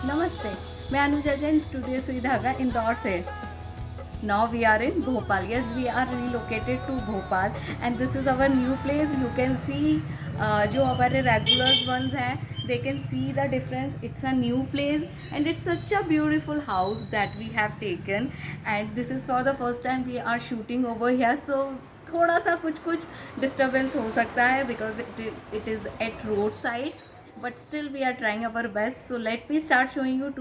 नमस्ते, मैं अनुजा जैन स्टूडियो सुई धागा इंदौर से. Now we are in Bhopal. Yes, we are relocated to Bhopal and this is our new place. You can see जो हमारे regulars ones हैं, they can see the difference. It's a new place and it's such a beautiful house that we have taken and this is for the first time we are shooting over here. So थोड़ा सा कुछ disturbance हो सकता है because it is at roadside. But still we are trying our best. So let me start showing you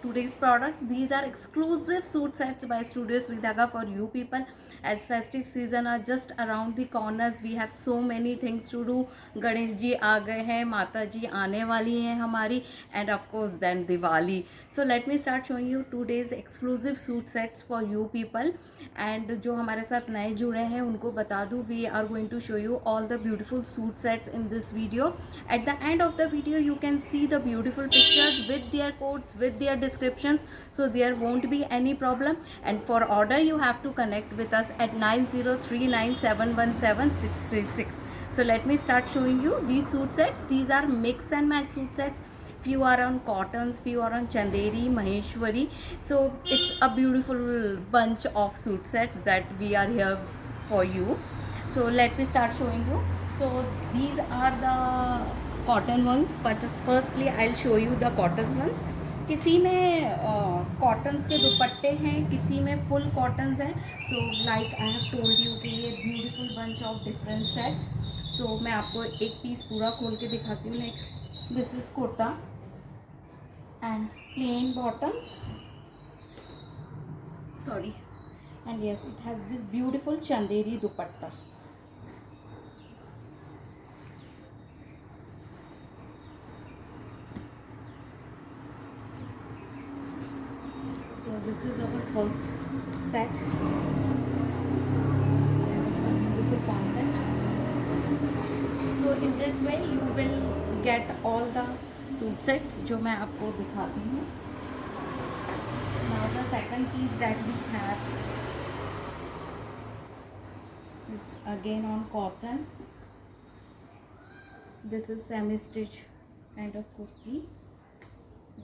today's products. These are exclusive suit sets by Studios Vidhaga for you people. As festive season are just around the corners, we have so many things to do. Ganesh ji aa gaye hain, Mata ji aane wali hain hamari, and of course then Diwali. So let me start showing you today's exclusive suit sets for you people. And जो हमारे साथ नए जुड़े हैं उनको बता दूँ, we are going to show you all the beautiful suit sets in this video. At the end of the video you can see the beautiful pictures with their codes, with their descriptions, so there won't be any problem. And for order you have to connect with us at 9039717636. So let me start showing you these suit sets. These are mix and match suit sets. Few are on cottons, few are on Chanderi, Maheshwari. So it's a beautiful bunch of suit sets that we are here for you. So let me start showing you. So these are the cotton ones. But firstly I'll show you the cotton ones. किसी में cottons के दुपट्टे हैं, किसी में full cottons हैं. So like I have told you कि ये beautiful bunch of different sets. So मैं आपको एक पीस पूरा खोल के दिखाती हूँ. Like this is kurta and plain bottoms, sorry, and yes, it has this beautiful chanderi dupatta. So this is our first set. It's a beautiful concept. So in this way you will get all the suit sets जो मैं आपको दिखाती हूँ. Now the second piece that we have is again on cotton. This is semi-stitch kind of kurti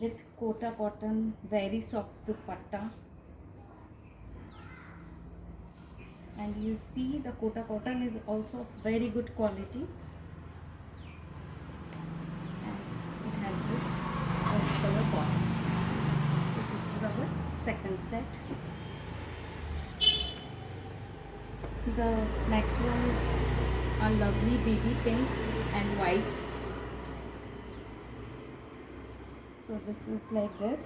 with kota cotton, very soft dupatta, and you see the kota cotton is also very good quality. Second set. The next one is a lovely baby pink and white. So this is like this,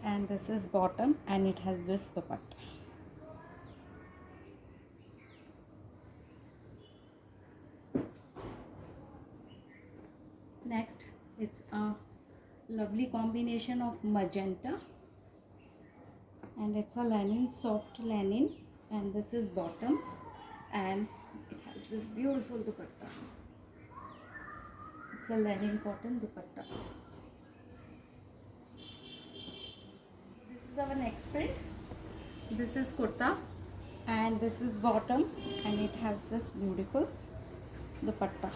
and this is bottom, and it has this dupatta. Next, it's a lovely combination of magenta, and it's a linen, soft linen, and this is bottom, and it has this beautiful dupatta. It's a linen cotton dupatta. This is our next print. This is kurta, and this is bottom, and it has this beautiful dupatta.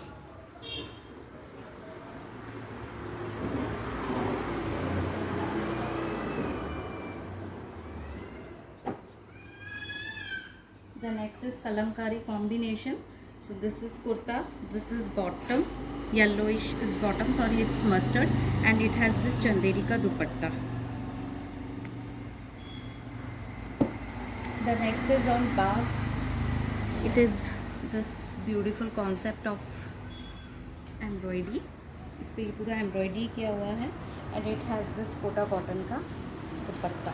The next is kalamkari combination. So this is kurta, this is bottom, yellowish is bottom, sorry, it's mustard, and it has this chanderi ka dupatta. The next is on bag. It is this beautiful concept of embroidery. इस पे पूरा embroidery किया हुआ है, and it has this kota cotton का दुपट्टा.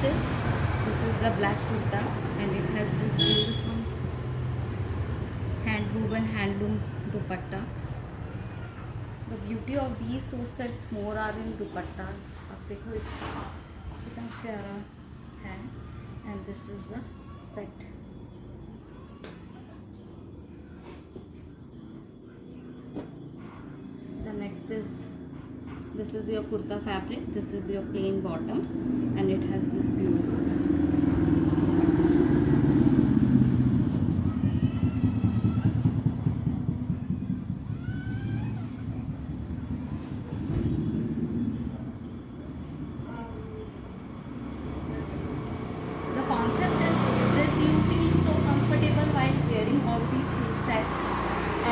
This is the black kurta, and it has this beautiful woven handloom dupatta. The beauty of these suit sets more are in dupattas. अब देखो इसका कितना प्यारा है, and this is the set. The next is, this is your kurta fabric, this is your plain bottom, and it has this beautiful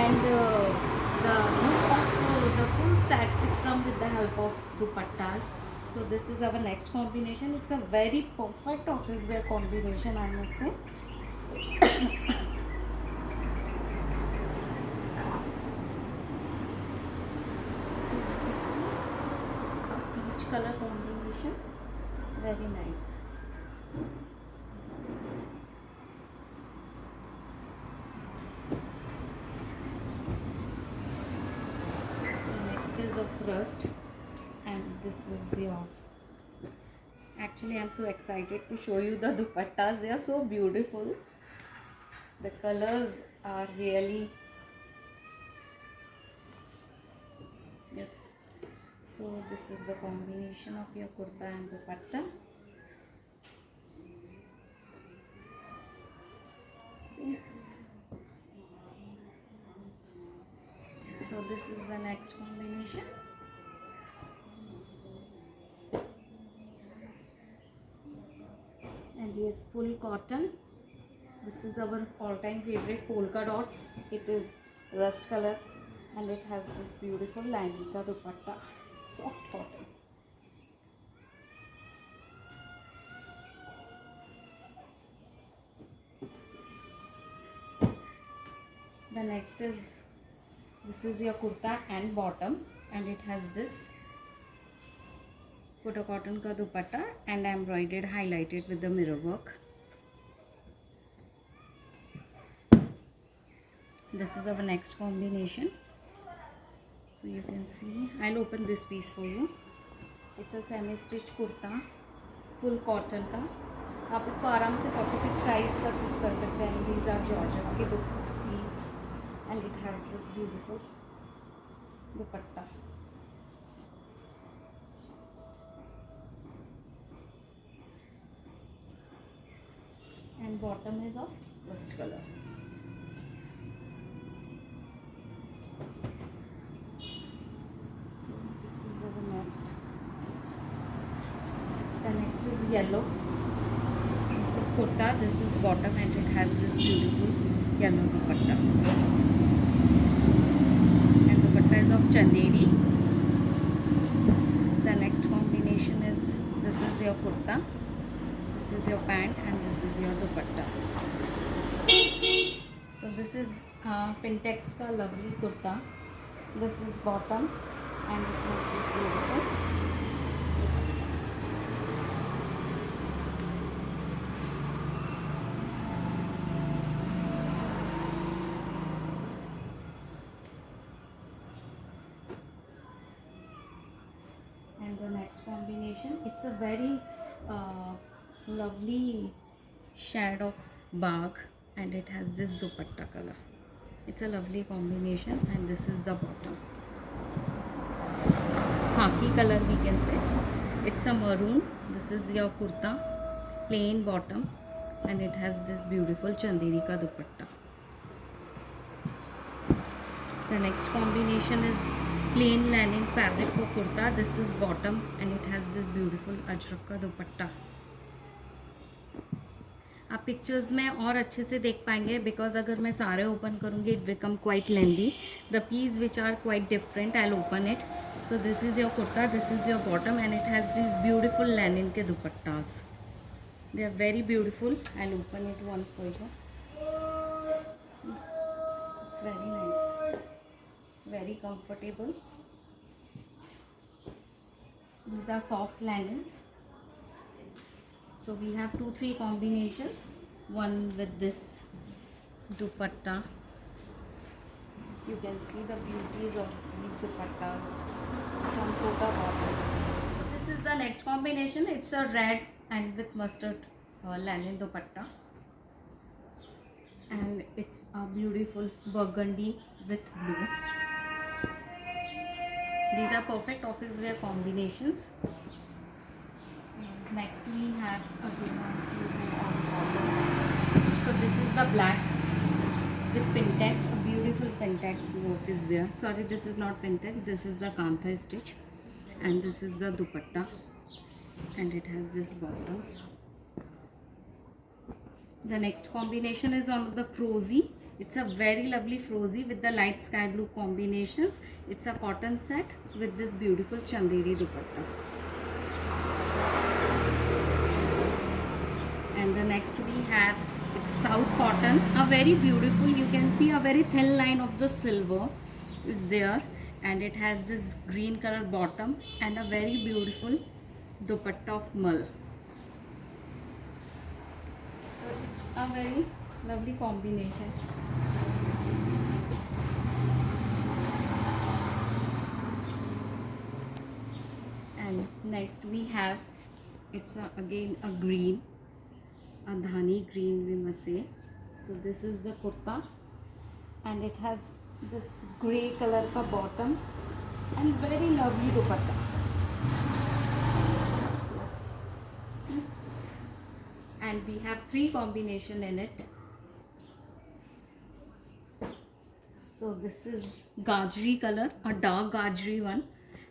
and the look of the full set is come with the help of dupattas. So this is our next combination. It's a very perfect office wear combination, I must say. So you can see it's a peach color combination, very nice. Next is of rust, and this is your, actually I'm so excited to show you the dupattas. They are so beautiful. The colors are really, yes. So this is the combination of your kurta and dupatta. See? So this is the next combination. And yes, full cotton. This is our all-time favorite, polka dots. It is rust color and it has this beautiful lainika dupatta, soft cotton. The next is, this is your kurta and bottom, and it has this photo cotton ka dupatta and embroidered, highlighted with the mirror work. This is our next combination. So you can see, I'll open this piece for you. It's a semi-stitched kurta, full cotton का. आप इसको आराम से 46 size तक कर सकते हैं. These are georgette के दो sleeves, and it has this beautiful dupatta. And bottom is of rust color. So this is our next. The next is yellow. This is kurta, this is bottom, and it has this beautiful yellow dupatta. And dupatta is of chanderi. The next combination is, this is your kurta, this is your pant, and this is your dupatta. So this is Pintex ka lovely kurta. This is bottom, and it has this beautiful. And the next combination, it's a very lovely shade of bark, and it has this dupatta color. It's a lovely combination, and this is the bottom. Khaki color we can say. It's a maroon. This is your kurta, plain bottom, and it has this beautiful chanderi ka dupatta. The next combination is plain linen fabric for kurta. This is bottom, and it has this beautiful ajrak का दुपट्टा. आप pictures में और अच्छे से देख पाएंगे, because अगर मैं सारे ओपन करूँगी it become quite lengthy. The piece which are quite different, I will open it. So this is your kurta, this is your bottom, and it has this beautiful linen के dupattas. They are very beautiful. I will open it one for you. It's very nice, very comfortable. These are soft linens. So we have 2-3 combinations. One with this dupatta. You can see the beauties of these dupattas. It's on kota bottom. This is the next combination. It's a red and with mustard linen dupatta, and it's a beautiful burgundy with blue. These are perfect office wear combinations. Next we have again on colors. So this is the black with Pintex. A beautiful Pintex work is there. Sorry, this is not Pintex. This is the Kantha stitch, and this is the dupatta, and it has this bottom. The next combination is on the Frozy It's a very lovely frozy with the light sky blue combinations. It's a cotton set with this beautiful chanderi dupatta. And the next we have, it's South cotton, a very beautiful, you can see a very thin line of the silver is there, and it has this green color bottom and a very beautiful dupatta of mull. So it's a very lovely combination. And next we have, it's again a green, a dhani green we must say. So this is the kurta, and it has this grey color ka bottom and very lovely dupatta. Yes. See? And we have 3 combination in it. So this is gajri color, a dark gajri one,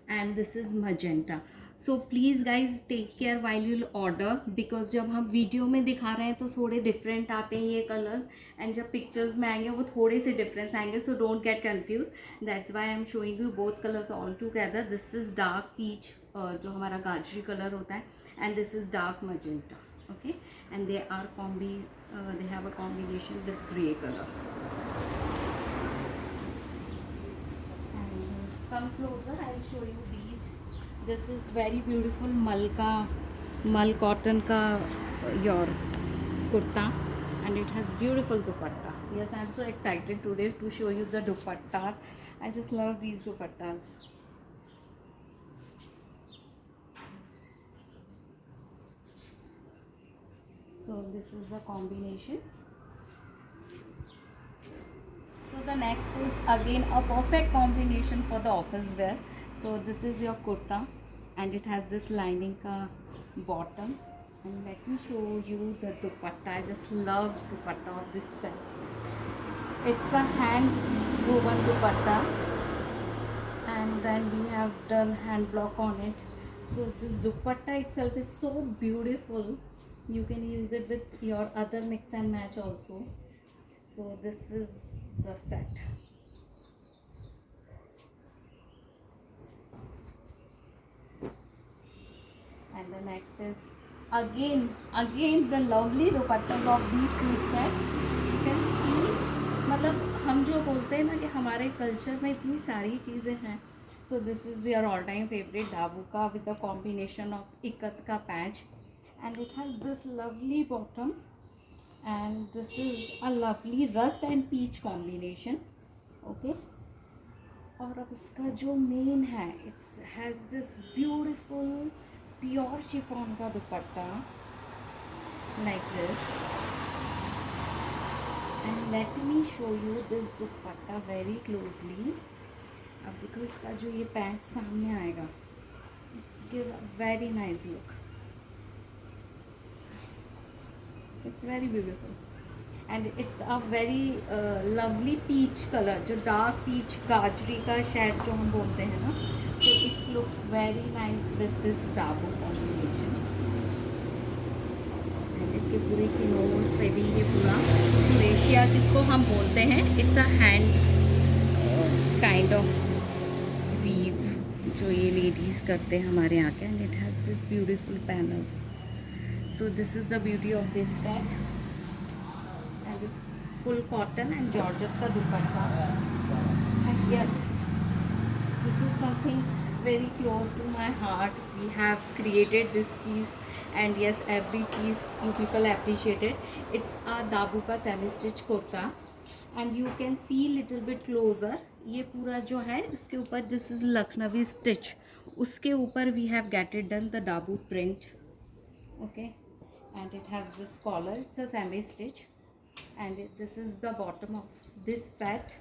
and this is magenta. So please guys take care while you order, because जब हम video में दिखा रहे हैं तो थोड़े different आते हैं ये कलर्स, एंड जब पिक्चर्स में आएंगे वो थोड़े से डिफरेंस आएंगे. So don't get confuse, that's why I am showing you both colours all together. This is dark peach जो हमारा गाजरी कलर होता है, and this is dark magenta. Okay, and they are they have a combination with grey colour. Come closer, I'll show you these. This is very beautiful mal cotton ka your kurta, and it has beautiful dupatta. Yes, I'm so excited today to show you the dupattas. I just love these dupattas. So this is the combination. So the next is again a perfect combination for the office wear. So this is your kurta, and it has this lining ka bottom, and let me show you the dupatta. I just love dupatta of this set. It's a hand woven dupatta, and then we have done hand block on it. So this dupatta itself is so beautiful. You can use it with your other mix and match also. So this is the set. And the next is again the lovely dupattas of these suit sets. You can see, मतलब हम जो बोलते हैं ना कि हमारे culture में इतनी सारी चीज़ें हैं. So this is your all time favorite dabuka with the combination of ikat ka patch, and it has this lovely bottom, and this is a lovely rust and peach combination. Okay, और अब इसका जो main है, it has this beautiful pure chiffon का दुपट्टा like this, and let me show you this dupatta very closely. अब देखो इसका जो ये पैच सामने आएगा, it's give a very nice look. It's very beautiful, and it's a very lovely peach color, जो dark peach gajri का shade जो हम बोलते हैं ना. So it's look very nice with this dabu combination, and इसके पूरे की नोज पे भी ये पूरा क्रेशिया जिसको हम बोलते हैं, it's a hand kind of weave जो ये ladies करते हैं हमारे यहाँ के, and it has this beautiful panels. So this is the beauty of this set, and this full cotton and georgette ka dupatta. And yes, this is something very close to my heart. We have created this piece, and yes, every piece you people appreciate it. It's a dabuka semi stitch kurta, and you can see little bit closer. ये पूरा जो है इसके ऊपर this is Lucknowi stitch, उसके ऊपर we have get it done the dabu print. Okay, and it has this collar, it's a semi stitch, and this is the bottom of this set,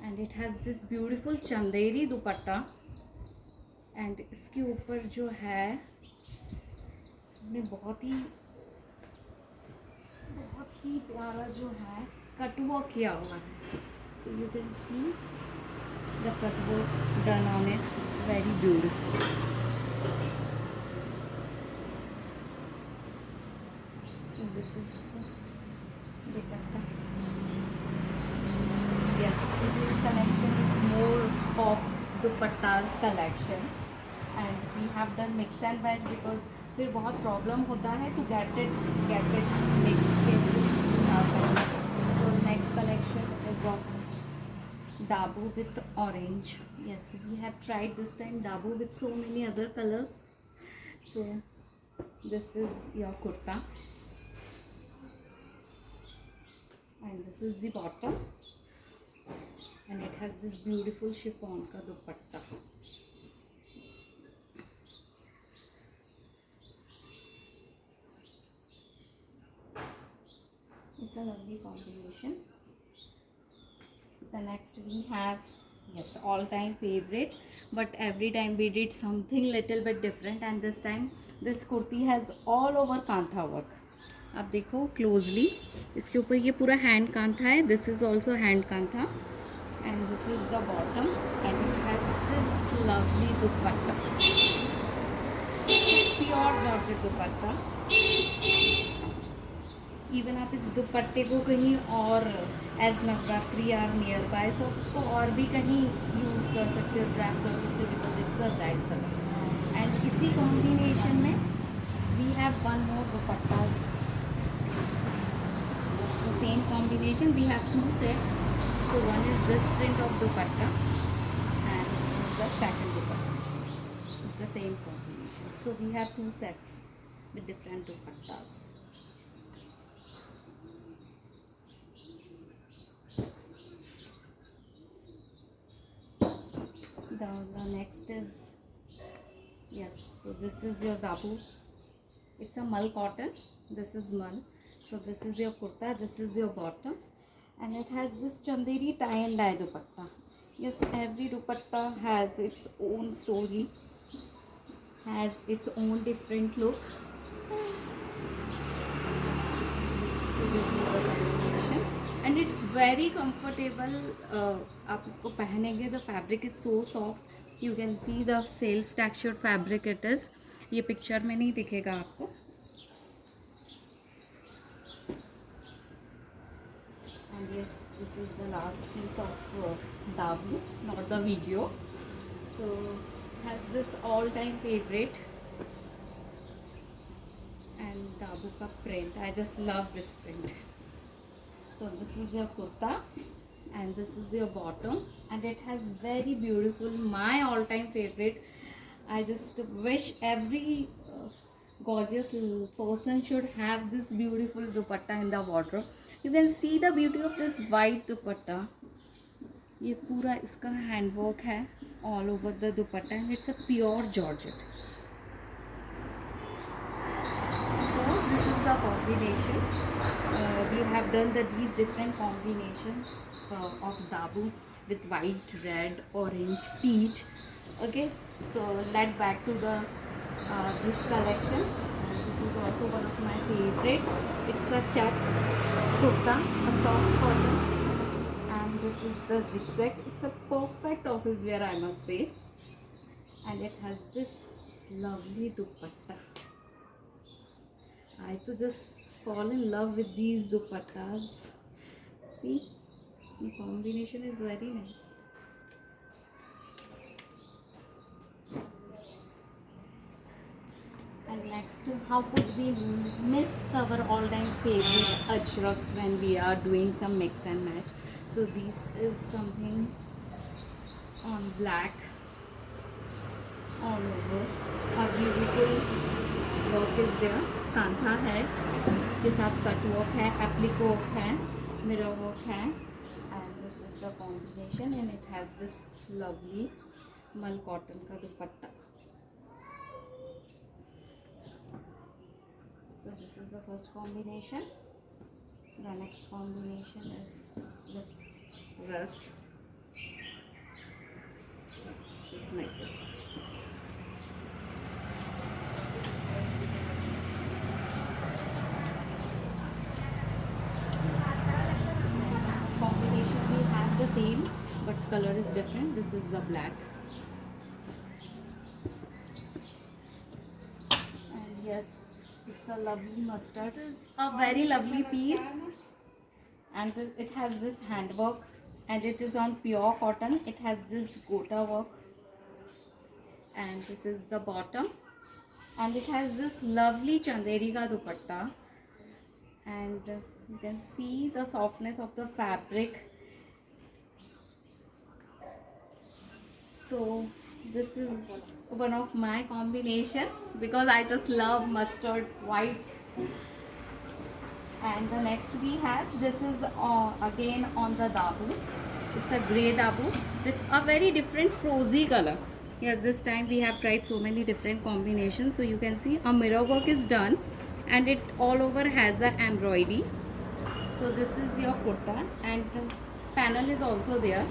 and it has this beautiful chanderi dupatta, and इसके ऊपर जो है बहुत ही प्यारा जो है cutwork किया हुआ है. So you can see the cutwork done on it. It's very beautiful. So this is the dupatta. दुपट्टास collection, and we have done mix and match because फिर बहुत प्रॉब्लम होता है to get it mixed carefully. So next collection is of Dabu with orange. Yes, we have tried this time Dabu with so many other colors. So this is your kurta, and this is the bottom, and it has this beautiful chiffon ka dupatta. It's a lovely combination. The next we have, yes, all time favorite, but every time we did something little bit different, and this time this kurti has all over kantha work. आप देखो closely, इसके ऊपर ये पूरा hand kantha है. This is also hand kantha, and this is the bottom, and it has this lovely dupatta, pure georgette dupatta. Even आप इस दुपट्टे को कहीं और as Navratri are nearby, so उसको और भी कहीं यूज़ कर सकते हो, ड्रैप कर सकते हो, because it's a red colour. And इसी कॉम्बिनेशन में we have one more dupatta. The same combination, we have two sets. So one is this print of dupatta, and this is the second dupatta, the same combination. So we have two sets with different dupattas. The next is, yes, so this is your Dabu. It's a mal cotton. This is mal. So this is your kurta, this is your bottom, and it has this chanderi tie and dye dupatta. Yes, every dupatta has its own story, has its own different look. So this is the combination, and it's very comfortable. आप इसको पहनेंगे, the fabric is so soft. You can see the self textured fabric it is. ये picture में नहीं दिखेगा आपको. And yes, this is the last piece of Dabu, not the video. So it has this all-time favorite, and Dabu ka print. I just love this print. So this is your kurta, and this is your bottom, and it has very beautiful, my all-time favorite. I just wish every gorgeous person should have this beautiful dupatta in the wardrobe. You can see the beauty of this white dupatta. ये पूरा इसका hand work है all over the dupatta, and it's a pure georgette. So this is the combination. We have done these different combinations of Dabu with white, red, orange, peach. Okay, so let's back to the this collection. This is also one of my favorite. It's a checks kurta, a soft cotton, and this is the zigzag. It's a perfect office wear, I must say, and it has this lovely dupatta. I to just fall in love with these dupattas. See, the combination is very nice. And next, how could we miss our all-time favorite Ajrak when we are doing some mix and match? So this is something on black all over. A beautiful work is there. Kantha है, इसके साथ cut work है, applique work है, mirror work है, and this is the combination, and it has this lovely mal cotton का दुपट्टा. So this is the first combination. The next combination is the rust. Just like this. Combination we have the same, but color is different. This is the black. And yes, it's a lovely mustard. It is a very lovely piece, and it has this handwork, and it is on pure cotton. It has this gota work, and this is the bottom, and it has this lovely chanderi ka dupatta, and you can see the softness of the fabric. So this is one of my combination because I just love mustard white. And the next we have, this is again on the dabu. It's a grey dabu with a very different prosy color. Yes, this time we have tried so many different combinations. So you can see a mirror work is done, and it all over has a embroidery. So this is your kurta, and panel is also there.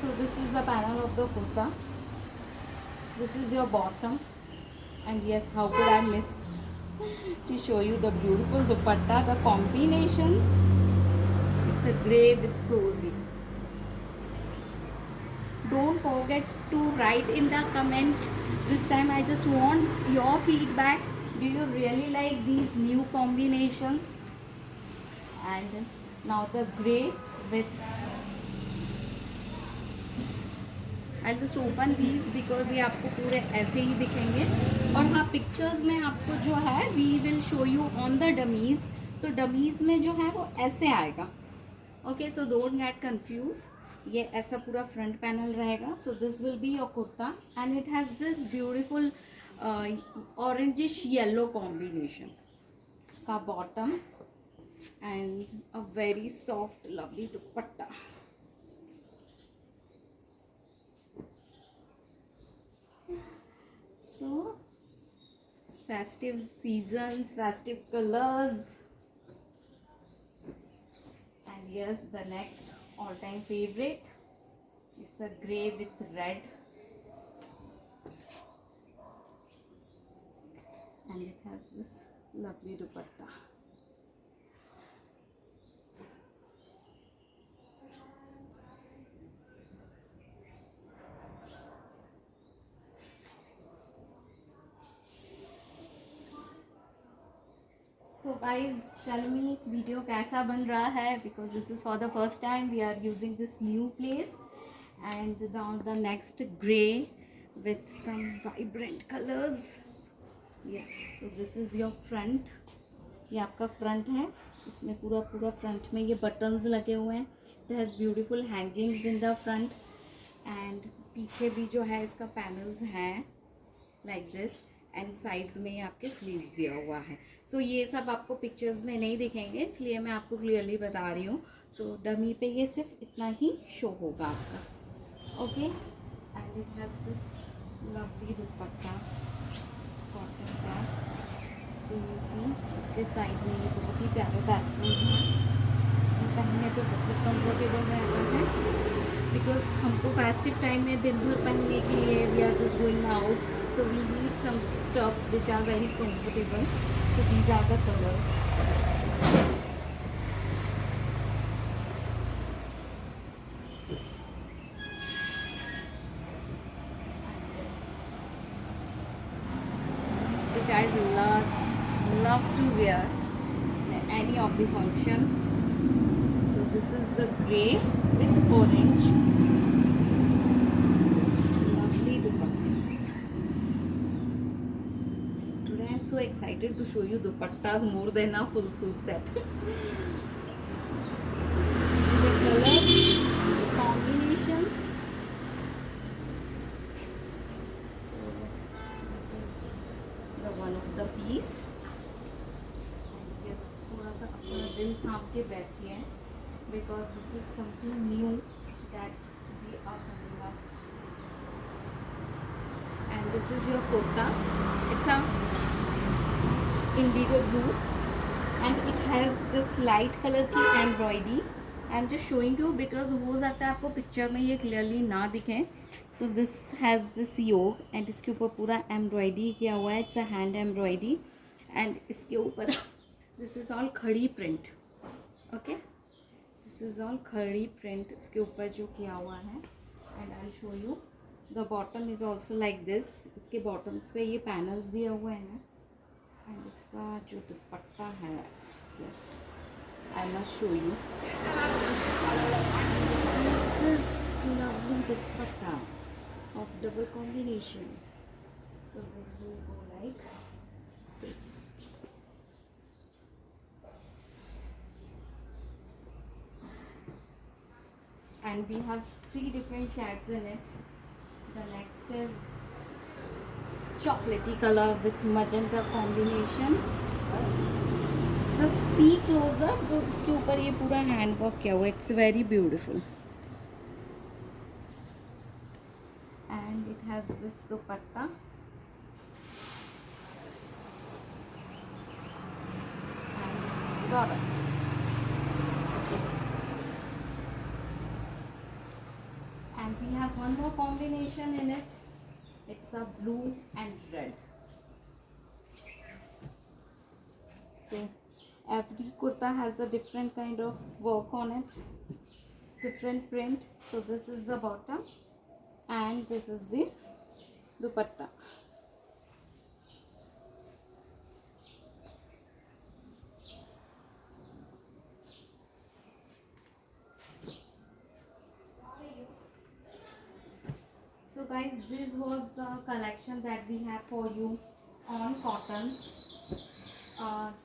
So this is the panel of the kurta. This is your bottom, and yes, how could I miss to show you the beautiful dupatta, the combinations. It's a grey with prosy. Don't forget to write in the comment. This time I just want your feedback. Do you really like these new combinations? And now the grey with, I'll just open these because ये आपको पूरे ऐसे ही दिखेंगे. और हाँ, pictures में आपको जो है we will show you on the dummies. तो dummies में जो है वो ऐसे आएगा. Okay, so don't get confused. ये ऐसा पूरा फ्रंट पैनल रहेगा. So this will be your kurta, and it has this beautiful orangish yellow combination का bottom, and a very soft lovely dupatta. So festive seasons, festive colors. And here's the next all-time favorite. It's a grey with red, and it has this lovely dupatta. So guys, tell me video कैसा बन रहा है, because this is for the first time we are using this new place. And down the next grey with some vibrant colors. Yes, so this is your front. ये आपका front है. इसमें पूरा front में ये बटन्स लगे हुए हैं. It has beautiful hangings in the front, and पीछे भी जो है इसका पैनल्स हैं like this, एंड साइड्स में आपके स्लीव्स दिया हुआ है. सो ये सब आपको पिक्चर्स में नहीं दिखेंगे, इसलिए मैं आपको क्लियरली बता रही हूँ. सो डमी पे ये सिर्फ इतना ही शो होगा आपका. Okay, and it has this lovely dupatta cotton का. सो यू सी, इसके साइड में ये बहुत ही प्यारे पैस्टल्स हैं. पहनने पे बहुत कंफर्टेबल रहता है, बिकॉज हमको फेस्टिव टाइम में दिन भर पहनने के लिए we are just going out. So we need some stuff which are very comfortable. So these are the colors. Which I love to wear at any of the function. So this is the grey with orange. So excited to show you dupattas more than a full suit set. The colors, the combinations. So this is the one of the piece. Yes, थोड़ा सा अपना दिल थाम के बैठिए, because this is something new that we are coming up. And this is your kurta. It's a indigo blue, and it has this light color की embroidery. I am just showing you because हो सकता है आपको picture में ये clearly ना दिखें. So this has this योग, एंड इसके ऊपर पूरा एम्ब्रॉयडरी किया हुआ है. It's a hand embroidery, and इसके ऊपर दिस इज़ ऑल खड़ी print. Okay, this is all खड़ी प्रिंट इसके ऊपर जो किया हुआ है. And I show you the bottom is also like this. इसके बॉटम्स पे ये पैनल्स दिए हुए हैं, एंड इसका जो दुपट्टा है, yes I must show you this lovely dupatta of double combination. So this will go like this. And we have 3 different shades in it. The next is chocolatey color with magenta combination. Just see closer, तो इसके ऊपर ये पूरा hand work किया हुआ. It's very beautiful. And it has this dupatta. And this is the border. And we have one more combination in it. It's a blue and red. So every kurta has a different kind of work on it, different print. So this is the bottom and this is the dupatta. So guys, this was the collection that we have for you on cottons.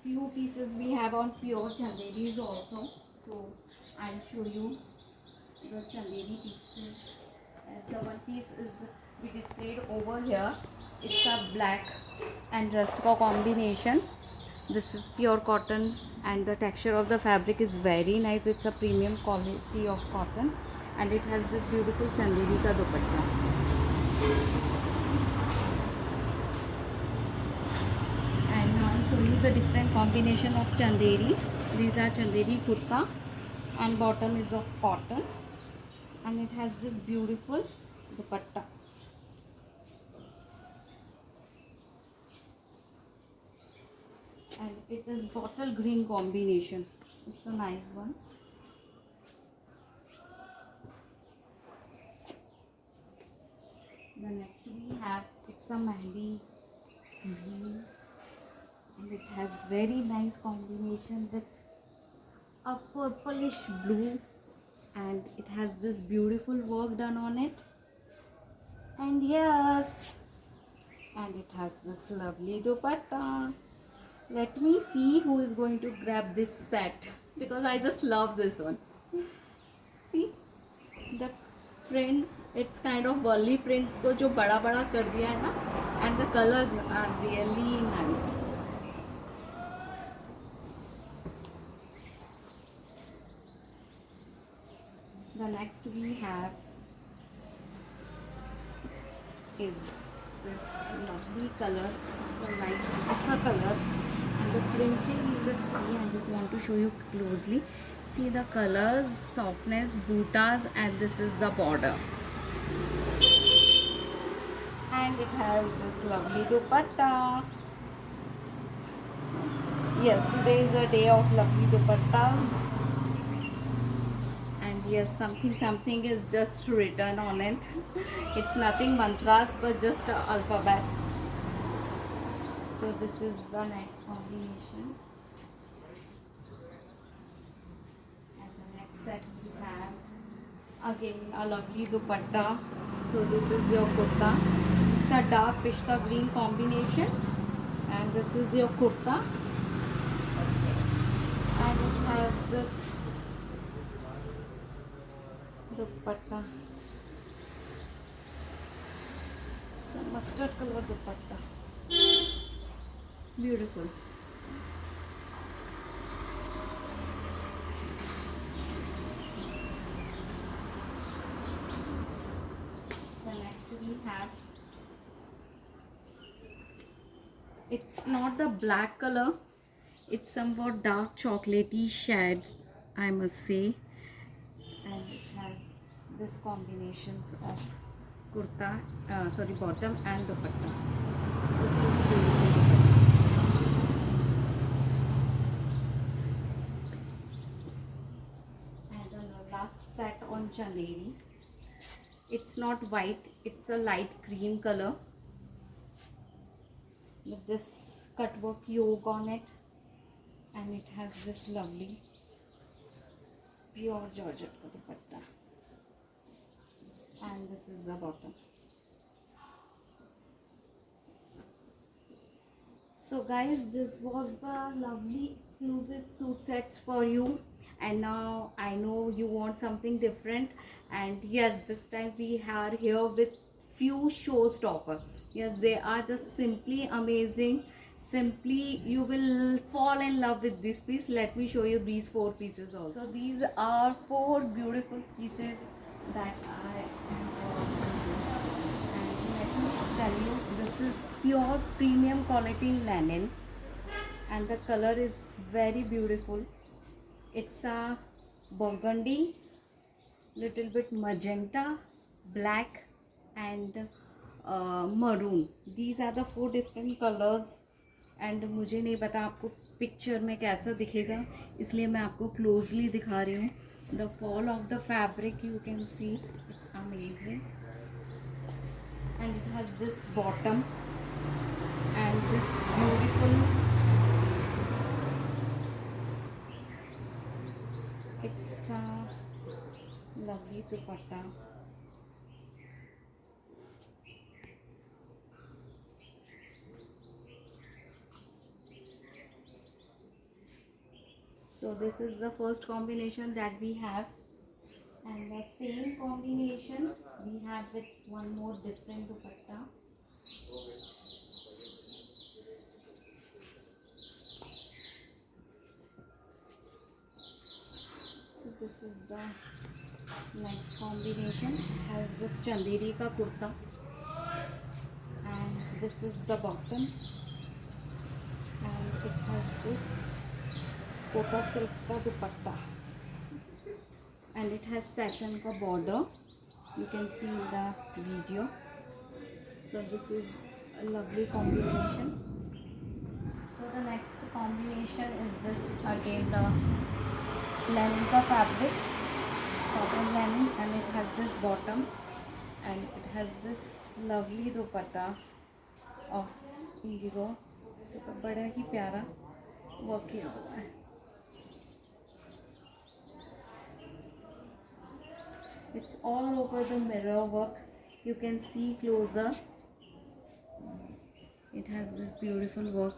Few pieces we have on pure chanderis also. So I'll show you the chanderi pieces. As the one piece is be displayed over here. It's a black and rust combination. This is pure cotton and the texture of the fabric is very nice. It's a premium quality of cotton and it has this beautiful chanderi ka dupatta. And now I'll show you the different combination of chanderi. These are chanderi kurta and bottom is of cotton and it has this beautiful dupatta. And it is bottle green combination. It's a nice one. The next we have, it's a mehndi green and it has very nice combination with a purplish blue and it has this beautiful work done on it. And yes, and it has this lovely dupatta. Let me see who is going to grab this set because I just love this one. See the prints, it's kind of burly prints को जो बड़ा बड़ा कर दिया है ना, and the colors are really nice. The next we have is this lovely color. It's a color and the printing you just see. I just want to show you closely. See the colors, softness, buttas, and this is the border. And it has this lovely dupatta. Yes, today is a day of lovely dupattas. And yes, something is just written on it. It's nothing mantras but just alphabets. So this is the next combination. And the next set we have again a lovely dupatta. So this is your kurta. It's a dark pishta green combination and this is your kurta and it has this dupatta. It's a mustard color dupatta. Beautiful. The next we have, it's not the black color, it's somewhat dark chocolatey shades, I must say, and it has this combinations of kurta, bottom and dupatta. This is beautiful. And the last set on chanderi. It's not white, it's a light cream color with this cutwork yoke on it and it has this lovely pure georgette dupatta and this is the bottom. So guys, this was the lovely exclusive suit sets for you, and now I know you want something different, and yes, this time we are here with few showstopper. Yes, they are just simply amazing. Simply you will fall in love with this piece. Let me show you these four pieces also. So these are four beautiful pieces that I and let me tell you, this is pure premium quality linen, and the color is very beautiful. It's a burgundy, little bit magenta, black, and maroon. These are the four different colors, and मुझे नहीं पता आपको picture में कैसा दिखेगा, इसलिए मैं आपको क्लोजली दिखा रही हूँ. The fall of the fabric you can see, it's amazing, and it has this bottom and this beautiful, it's a lovely dupatta. So this is the first combination that we have, and the same combination we have with one more different dupatta. So this is the next combination. It has this chanderi ka kurta, and this is the bottom, and it has this kota silk ka dupatta, and it has satin ka border. You can see in the video. So this is a lovely combination. So the next combination is this, again the linen ka fabric, cotton linen, and it has this bottom, and it has this lovely dupatta of indigo. इसके ऊपर बड़ा ही प्यारा work किया हुआ है. It's all over the mirror work. You can see closer. It has this beautiful work.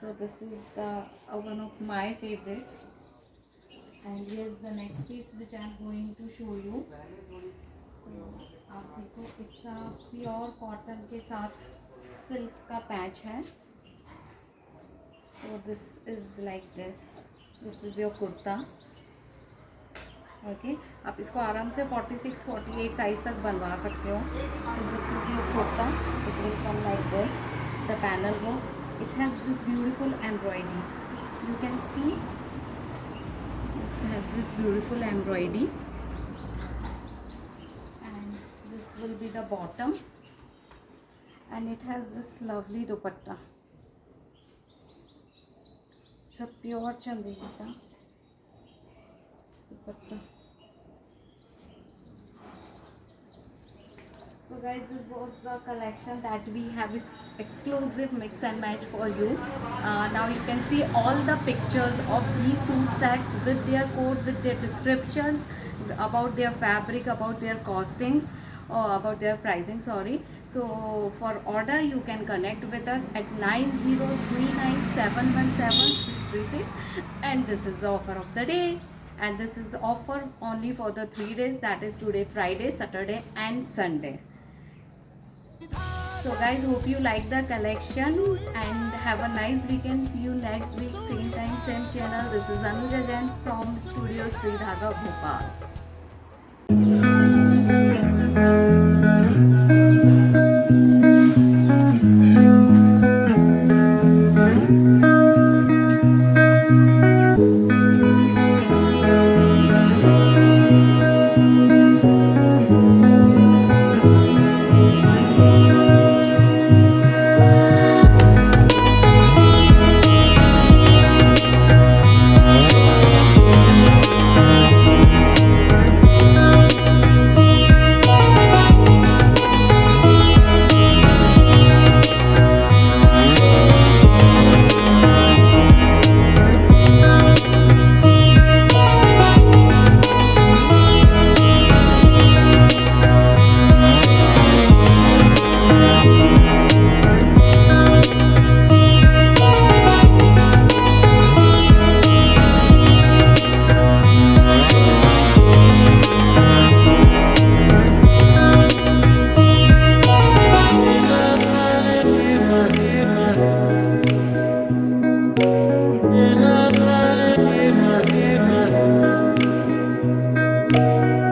So this is the one of my favorite. And here's the next piece which I'm going to show you. So आप देखो, it's a pure cotton के साथ silk का patch है. So this is like this. This is your kurta. Okay आप इसको आराम से 46-48 साइज तक बनवा सकते हो. So this is your kurta. It will come like this. The panel work, it has this beautiful embroidery. You can see this has this beautiful embroidery, and this will be the bottom, and it has this lovely दुपट्टा. सब pure Chanderi का दुपट्टा. So guys, this was the collection that we have, is exclusive mix and match for you. Now you can see all the pictures of these suit sets with their code, with their descriptions about their fabric, about their costings, or about their pricing, sorry. So for order you can connect with us at 9039717636, and this is the offer of the day. And this is offer only for the 3 days, that is today, Friday, Saturday and Sunday. So guys, hope you like the collection and have a nice weekend. See you next week, same time, same channel. This is Anuja Jain from Studio Sri Dhaga, Bhopal. you.